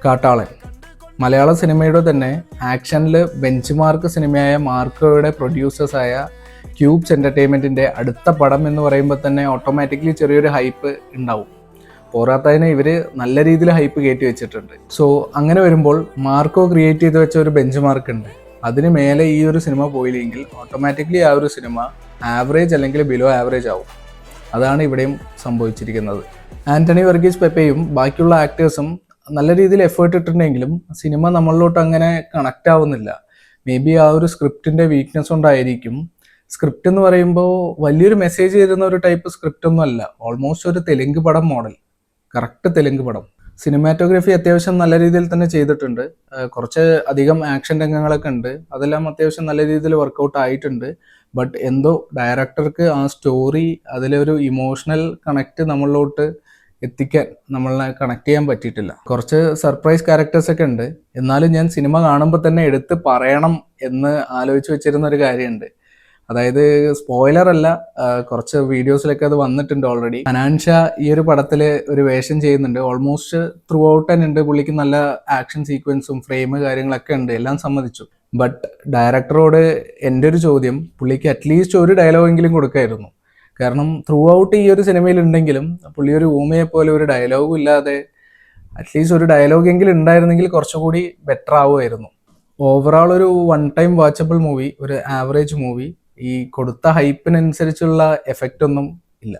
കാട്ടാളൻ മലയാള സിനിമയുടെ തന്നെ ആക്ഷനിൽ ബെഞ്ച് മാർക്ക് സിനിമയായ മാർക്കോയുടെ പ്രൊഡ്യൂസേഴ്സായ ക്യൂബ്സ് എൻ്റർടൈൻമെൻറ്റിൻ്റെ അടുത്ത പടം എന്ന് പറയുമ്പോൾ തന്നെ ഓട്ടോമാറ്റിക്കലി ചെറിയൊരു ഹൈപ്പ് ഉണ്ടാവും. പോരാത്തതിന് ഇവർ നല്ല രീതിയിൽ ഹൈപ്പ് കയറ്റി വെച്ചിട്ടുണ്ട്. സോ അങ്ങനെ വരുമ്പോൾ മാർക്കോ ക്രിയേറ്റ് ചെയ്ത് വെച്ച ഒരു ബെഞ്ച് മാർക്ക് ഉണ്ട്. അതിന് മേലെ ഈ ഒരു സിനിമ പോയില്ലെങ്കിൽ ഓട്ടോമാറ്റിക്കലി ആ ഒരു സിനിമ ആവറേജ് അല്ലെങ്കിൽ ബിലോ ആവറേജ് ആവും. അതാണ് ഇവിടെയും സംഭവിച്ചിരിക്കുന്നത്. ആൻ്റണി വർഗീസ് പെപ്പയും ബാക്കിയുള്ള ആക്ടേഴ്സും നല്ല രീതിയിൽ എഫേർട്ട് ഇട്ടിട്ടുണ്ടെങ്കിലും സിനിമ നമ്മളിലോട്ട് അങ്ങനെ കണക്റ്റ് ആവുന്നില്ല. മേ ബി ആ ഒരു സ്ക്രിപ്റ്റിൻ്റെ വീക്ക്നെസ് കൊണ്ടായിരിക്കും. സ്ക്രിപ്റ്റ് എന്ന് പറയുമ്പോൾ വലിയൊരു മെസ്സേജ് തരുന്ന ഒരു ടൈപ്പ് സ്ക്രിപ്റ്റ് ഒന്നും അല്ല. ഓൾമോസ്റ്റ് ഒരു തെലുങ്ക് പടം മോഡൽ, കറക്റ്റ് തെലുങ്ക് പടം. സിനിമാറ്റോഗ്രഫി അത്യാവശ്യം നല്ല രീതിയിൽ തന്നെ ചെയ്തിട്ടുണ്ട്. കുറച്ച് അധികം ആക്ഷൻ രംഗങ്ങളൊക്കെ ഉണ്ട്. അതെല്ലാം അത്യാവശ്യം നല്ല രീതിയിൽ വർക്കൗട്ട് ആയിട്ടുണ്ട്. ബട്ട് എന്തോ ഡയറക്ടർക്ക് ആ സ്റ്റോറി, അതിലൊരു ഇമോഷണൽ കണക്റ്റ് നമ്മളിലോട്ട് എത്തിക്കാൻ, നമ്മളെ കണക്ട് ചെയ്യാൻ പറ്റിയിട്ടില്ല. കുറച്ച് സർപ്രൈസ് ക്യാരക്ടേഴ്സൊക്കെ ഉണ്ട്. എന്നാലും ഞാൻ സിനിമ കാണുമ്പോൾ തന്നെ എടുത്ത് പറയണം എന്ന് ആലോചിച്ച് വെച്ചിരുന്ന ഒരു കാര്യമുണ്ട്. അതായത് സ്പോയിലർ അല്ല, കുറച്ച് വീഡിയോസിലൊക്കെ അത് വന്നിട്ടുണ്ട് ഓൾറെഡി. അനാൻഷ ഈ ഒരു പടത്തിൽ ഒരു വേഷം ചെയ്യുന്നുണ്ട്. ഓൾമോസ്റ്റ് ത്രൂ ഔട്ട് തന്നെ ഉണ്ട്. പുള്ളിക്ക് നല്ല ആക്ഷൻ സീക്വൻസും ഫ്രെയിം കാര്യങ്ങളൊക്കെ ഉണ്ട്, എല്ലാം സമ്മതിച്ചു. ബട്ട് ഡയറക്ടറോട് എൻ്റെ ഒരു ചോദ്യം, പുള്ളിക്ക് അറ്റ്ലീസ്റ്റ് ഒരു ഡയലോഗെങ്കിലും കൊടുക്കായിരുന്നു. കാരണം ത്രൂ ഔട്ട് ഈ ഒരു സിനിമയിൽ ഉണ്ടെങ്കിലും പുള്ളി ഒരു ഊമയെ പോലെ ഒരു ഡയലോഗും ഇല്ലാതെ അറ്റ്ലീസ്റ്റ് ഒരു ഡയലോഗെങ്കിലും ഉണ്ടായിരുന്നെങ്കിൽ കുറച്ചുകൂടി ബെറ്റർ ആവുമായിരുന്നു. ഓവറോൾ ഒരു വൺ ടൈം വാച്ചബിൾ മൂവി, ഒരു ആവറേജ് മൂവി. ഈ കൊടുത്ത ഹൈപ്പിനനുസരിച്ചുള്ള എഫക്റ്റ് ഒന്നും ഇല്ല.